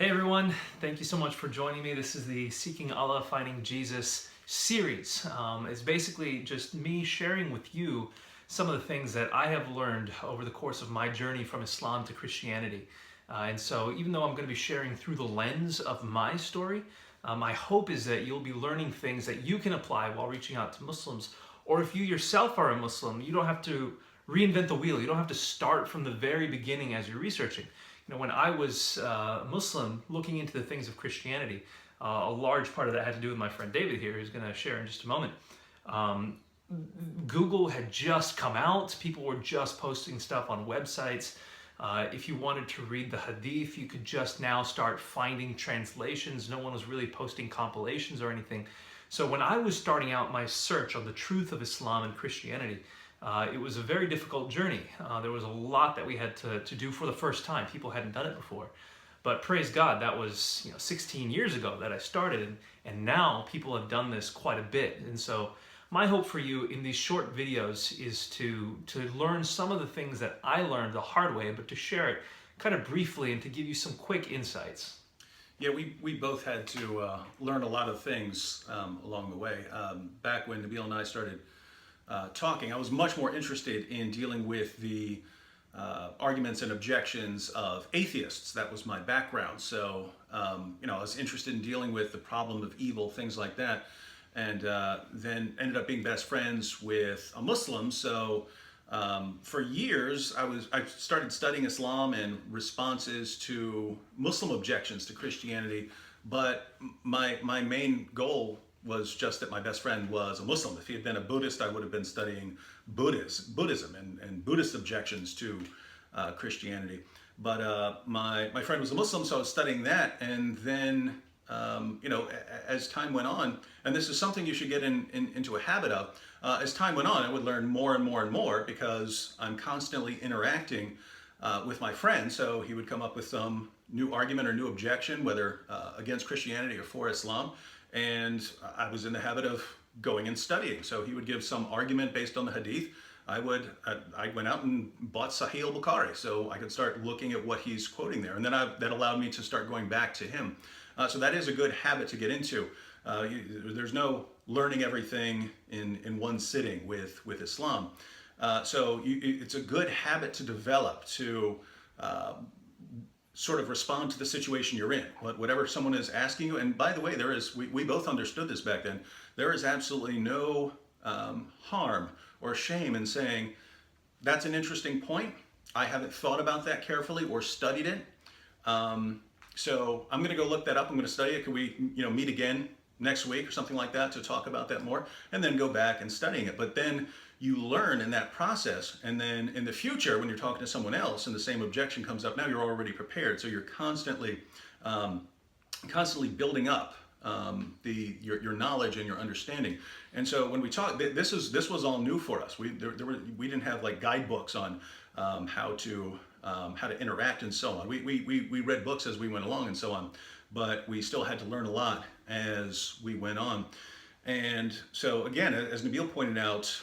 Hey everyone, thank you so much for joining me. This is the Seeking Allah, Finding Jesus series. It's basically just me sharing with you some of the things that I have learned over the course of my journey from Islam to Christianity. And so even though I'm going to be sharing through the lens of my story, my hope is that you'll be learning things that you can apply while reaching out to Muslims. Or if you yourself are a Muslim, you don't have to reinvent the wheel. You don't have to start from the very beginning as you're researching. When I was Muslim, looking into the things of Christianity, a large part of that had to do with my friend David here, who's going to share in just a moment. Google had just come out. People were just posting stuff on websites. If you wanted to read the Hadith, you could just now start finding translations. No one was really posting compilations or anything. So when I was starting out my search on the truth of Islam and Christianity, it was a very difficult journey. There was a lot that we had to do for the first time. People hadn't done it before. But praise God, that was 16 years ago that I started, and now people have done this quite a bit. And so my hope for you in these short videos is to learn some of the things that I learned the hard way, but to share it kind of briefly and to give you some quick insights. Yeah, we both had to learn a lot of things along the way. Back when Nabeel and I started talking, I was much more interested in dealing with the arguments and objections of atheists. That was my background. So, I was interested in dealing with the problem of evil, things like that. And then ended up being best friends with a Muslim. So for years, I started studying Islam and responses to Muslim objections to Christianity. But my main goal was just that my best friend was a Muslim. If he had been a Buddhist, I would have been studying Buddhism and Buddhist objections to Christianity. But my friend was a Muslim, so I was studying that. And then, as time went on, and this is something you should get into a habit of, as time went on, I would learn more and more and more because I'm constantly interacting with my friend. So he would come up with some new argument or new objection, whether against Christianity or for Islam. And I was in the habit of going and studying. So he would give some argument based on the Hadith. I went out and bought Sahih al-Bukhari so I could start looking at what he's quoting there. And then that allowed me to start going back to him. So that is a good habit to get into. There's no learning everything in one sitting with Islam. It's a good habit to develop to sort of respond to the situation you're in, whatever someone is asking you. And by the way, we both understood this back then. There is absolutely no harm or shame in saying, that's an interesting point. I haven't thought about that carefully or studied it. So I'm going to go look that up. I'm going to study it. Could we, meet again next week or something like that to talk about that more, and then go back and studying it. But then you learn in that process, and then in the future, when you're talking to someone else and the same objection comes up, now you're already prepared. So you're constantly building up your knowledge and your understanding. And so when we talk, this was all new for us. We didn't have like guidebooks on how to interact and so on. We read books as we went along and so on, but we still had to learn a lot as we went on. And so again, as Nabeel pointed out,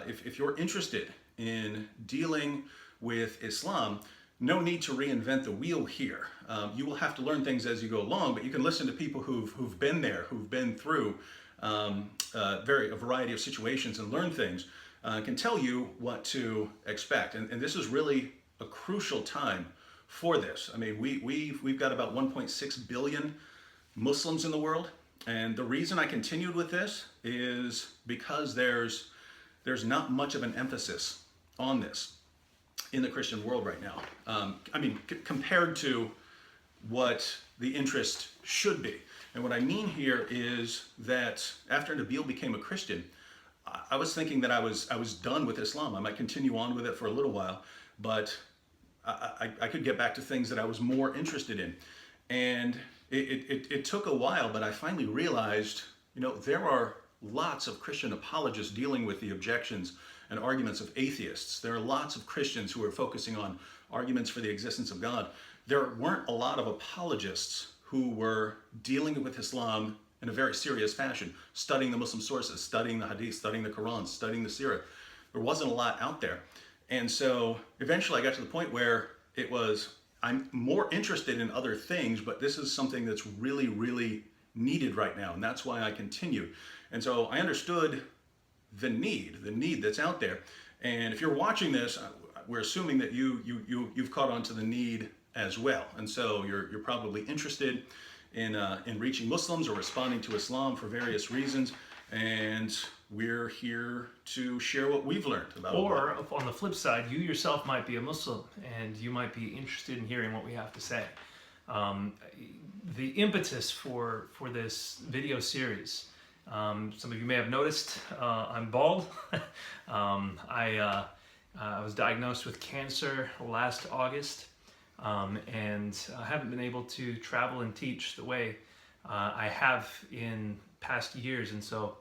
if you're interested in dealing with Islam, no need to reinvent the wheel here. You will have to learn things as you go along, but you can listen to people who've been there, who've been through a variety of situations and learn things, can tell you what to expect. And this is really a crucial time for this. I mean, we've got about 1.6 billion Muslims in the world, and the reason I continued with this is because there's not much of an emphasis on this in the Christian world right now. Compared to what the interest should be. And what I mean here is that after Nabeel became a Christian, I was thinking that I was done with Islam. I might continue on with it for a little while, but I could get back to things that I was more interested in. And it took a while, but I finally realized, there are lots of Christian apologists dealing with the objections and arguments of atheists. There are lots of Christians who are focusing on arguments for the existence of God. There weren't a lot of apologists who were dealing with Islam in a very serious fashion, studying the Muslim sources, studying the Hadith, studying the Quran, studying the Sirah. There wasn't a lot out there. And so eventually I got to the point where it was I'm more interested in other things, but this is something that's really, really needed right now, and that's why I continue. And so I understood the need that's out there. And if you're watching this, we're assuming that you've caught on to the need as well. And so you're probably interested in reaching Muslims or responding to Islam for various reasons. And we're here to share what we've learned about Allah. Or on the flip side, you yourself might be a Muslim and you might be interested in hearing what we have to say. The impetus for this video series, some of you may have noticed, I'm bald. I was diagnosed with cancer last August, and I haven't been able to travel and teach the way I have in past years. And so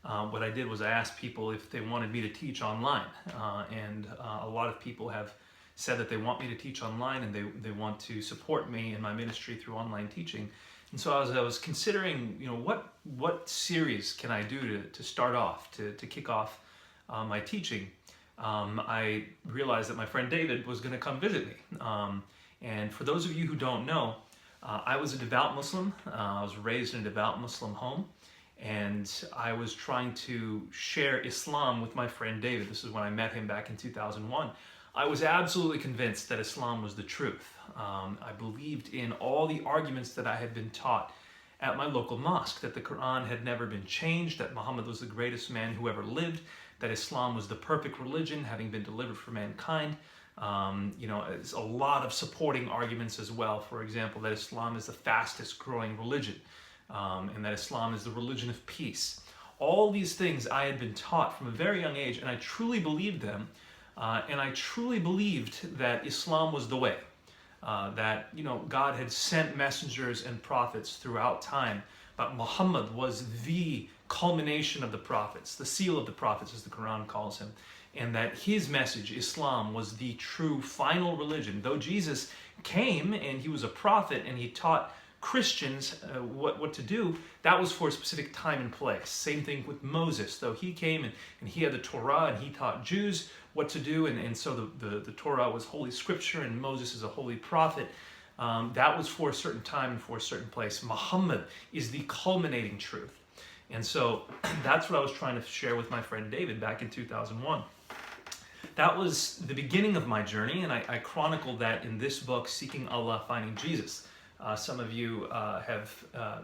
what I did was I asked people if they wanted me to teach online, and a lot of people have said that they want me to teach online and they want to support me in my ministry through online teaching. And so I was considering, what series can I do to start off, to kick off my teaching. I realized that my friend David was going to come visit me. And for those of you who don't know, I was a devout Muslim. I was raised in a devout Muslim home. And I was trying to share Islam with my friend David. This is when I met him back in 2001. I was absolutely convinced that Islam was the truth. I believed in all the arguments that I had been taught at my local mosque, that the Quran had never been changed, that Muhammad was the greatest man who ever lived, that Islam was the perfect religion, having been delivered for mankind. It's a lot of supporting arguments as well. For example, that Islam is the fastest growing religion, and that Islam is the religion of peace. All these things I had been taught from a very young age, and I truly believed them. And I truly believed that Islam was the way, that God had sent messengers and prophets throughout time, but Muhammad was the culmination of the prophets, the seal of the prophets, as the Quran calls him, and that his message, Islam, was the true final religion. Though Jesus came and he was a prophet and he taught Christians what to do, that was for a specific time and place. Same thing with Moses, though he came and he had the Torah and he taught Jews what to do, and so the Torah was holy scripture and Moses is a holy prophet. That was for a certain time and for a certain place. Muhammad is the culminating truth. And so that's what I was trying to share with my friend David back in 2001. That was the beginning of my journey, and I chronicled that in this book, Seeking Allah, Finding Jesus. Some of you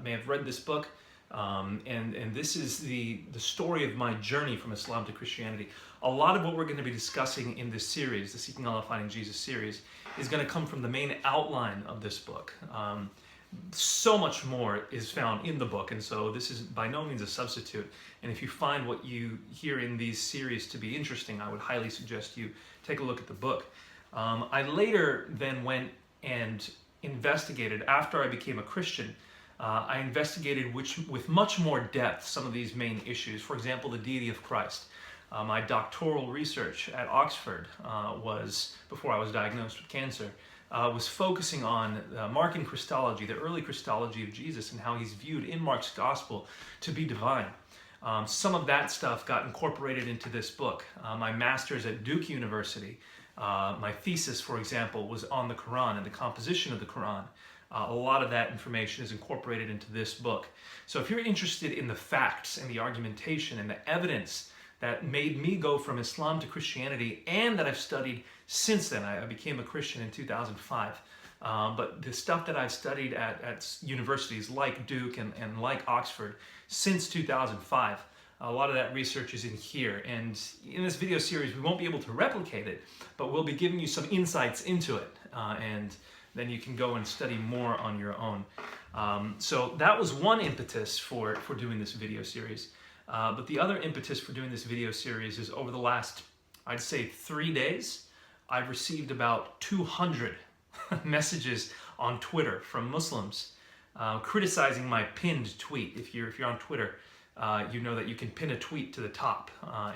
may have read this book, and this is the story of my journey from Islam to Christianity. A lot of what we're going to be discussing in this series, the Seeking Allah, Finding Jesus series, is going to come from the main outline of this book. So much more is found in the book, and so this is by no means a substitute. And if you find what you hear in these series to be interesting, I would highly suggest you take a look at the book. I later then went and investigated, after I became a Christian, I investigated with much more depth some of these main issues. For example, the deity of Christ. My doctoral research at Oxford was, before I was diagnosed with cancer, was focusing on Mark and Christology, the early Christology of Jesus, and how he's viewed in Mark's gospel to be divine. Some of that stuff got incorporated into this book. My master's at Duke University, my thesis, for example, was on the Quran and the composition of the Quran. A lot of that information is incorporated into this book. So if you're interested in the facts and the argumentation and the evidence that made me go from Islam to Christianity, and that I've studied since then, I became a Christian in 2005. But the stuff that I've studied at universities like Duke and like Oxford since 2005, a lot of that research is in here. And in this video series, we won't be able to replicate it, but we'll be giving you some insights into it. And then you can go and study more on your own. So that was one impetus for doing this video series. But the other impetus for doing this video series is over the last, I'd say, 3 days, I've received about 200 messages on Twitter from Muslims criticizing my pinned tweet. If you're on Twitter, you know that you can pin a tweet to the top,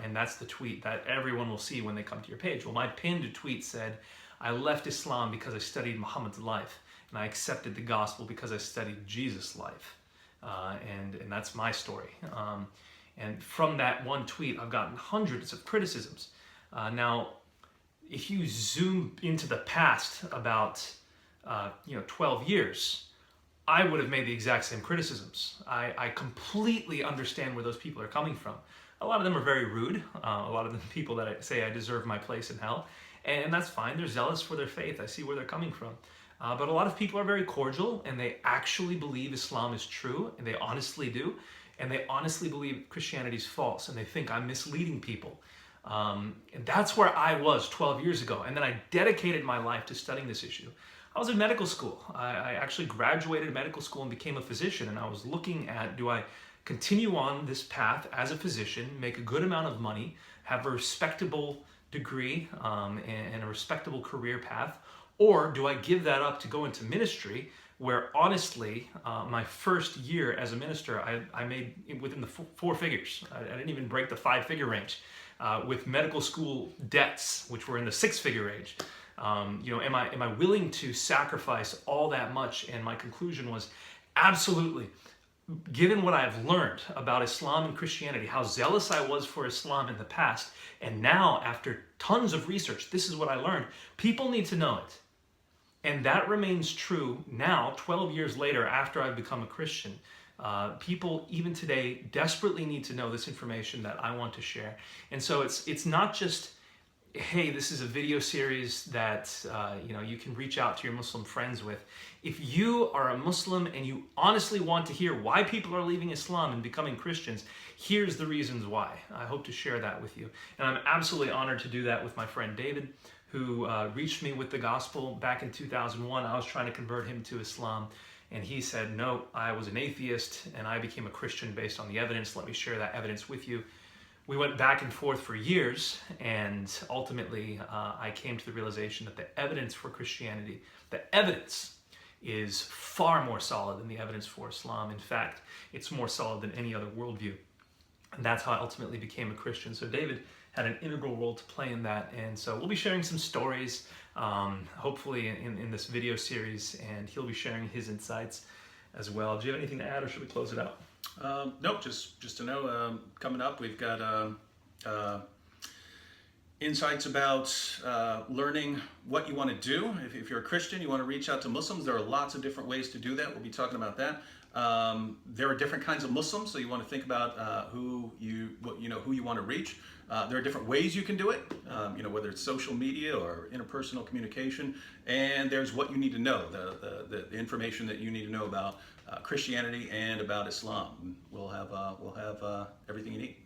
and that's the tweet that everyone will see when they come to your page. Well, my pinned tweet said, "I left Islam because I studied Muhammad's life, and I accepted the gospel because I studied Jesus' life." And that's my story. And from that one tweet, I've gotten hundreds of criticisms. Now, if you zoom into the past about 12 years, I would have made the exact same criticisms. I completely understand where those people are coming from. A lot of them are very rude. A lot of them people that say I deserve my place in hell. And that's fine. They're zealous for their faith. I see where they're coming from. But a lot of people are very cordial, and they actually believe Islam is true, and they honestly do. And they honestly believe Christianity is false, and they think I'm misleading people. And that's where I was 12 years ago. And then I dedicated my life to studying this issue. I was in medical school. I actually graduated medical school and became a physician. And I was looking at, do I continue on this path as a physician, make a good amount of money, have a respectable degree and a respectable career path, or do I give that up to go into ministry, where honestly, my first year as a minister, I made within the four figures. I didn't even break the 5-figure range with medical school debts, which were in the 6-figure range. Am I willing to sacrifice all that much? And my conclusion was absolutely. Given what I've learned about Islam and Christianity, how zealous I was for Islam in the past, and now after tons of research, this is what I learned. People need to know it. And that remains true now, 12 years later, after I've become a Christian. People, even today, desperately need to know this information that I want to share. And so it's not just, hey, this is a video series that you can reach out to your Muslim friends with. If you are a Muslim and you honestly want to hear why people are leaving Islam and becoming Christians, here's the reasons why. I hope to share that with you. And I'm absolutely honored to do that with my friend David, who reached me with the gospel back in 2001. I was trying to convert him to Islam, and he said, no, I was an atheist and I became a Christian based on the evidence. Let me share that evidence with you. We went back and forth for years, and ultimately I came to the realization that the evidence for Christianity, the evidence is far more solid than the evidence for Islam. In fact, it's more solid than any other worldview. And that's how I ultimately became a Christian. So David had an integral role to play in that. And so we'll be sharing some stories, hopefully in this video series, and he'll be sharing his insights as well. Do you have anything to add, or should we close it out? Nope, just to know, coming up, we've got insights about learning what you want to do. If you're a Christian, you want to reach out to Muslims, there are lots of different ways to do that. We'll be talking about that. There are different kinds of Muslims, so you want to think about who you want to reach. There are different ways you can do it, whether it's social media or interpersonal communication. And there's what you need to know, the information that you need to know about Christianity and about Islam. We'll have everything you need.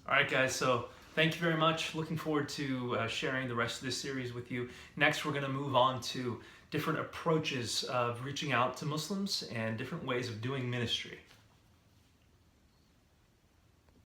All right, guys. So thank you very much. Looking forward to sharing the rest of this series with you. Next, we're going to move on to different approaches of reaching out to Muslims and different ways of doing ministry.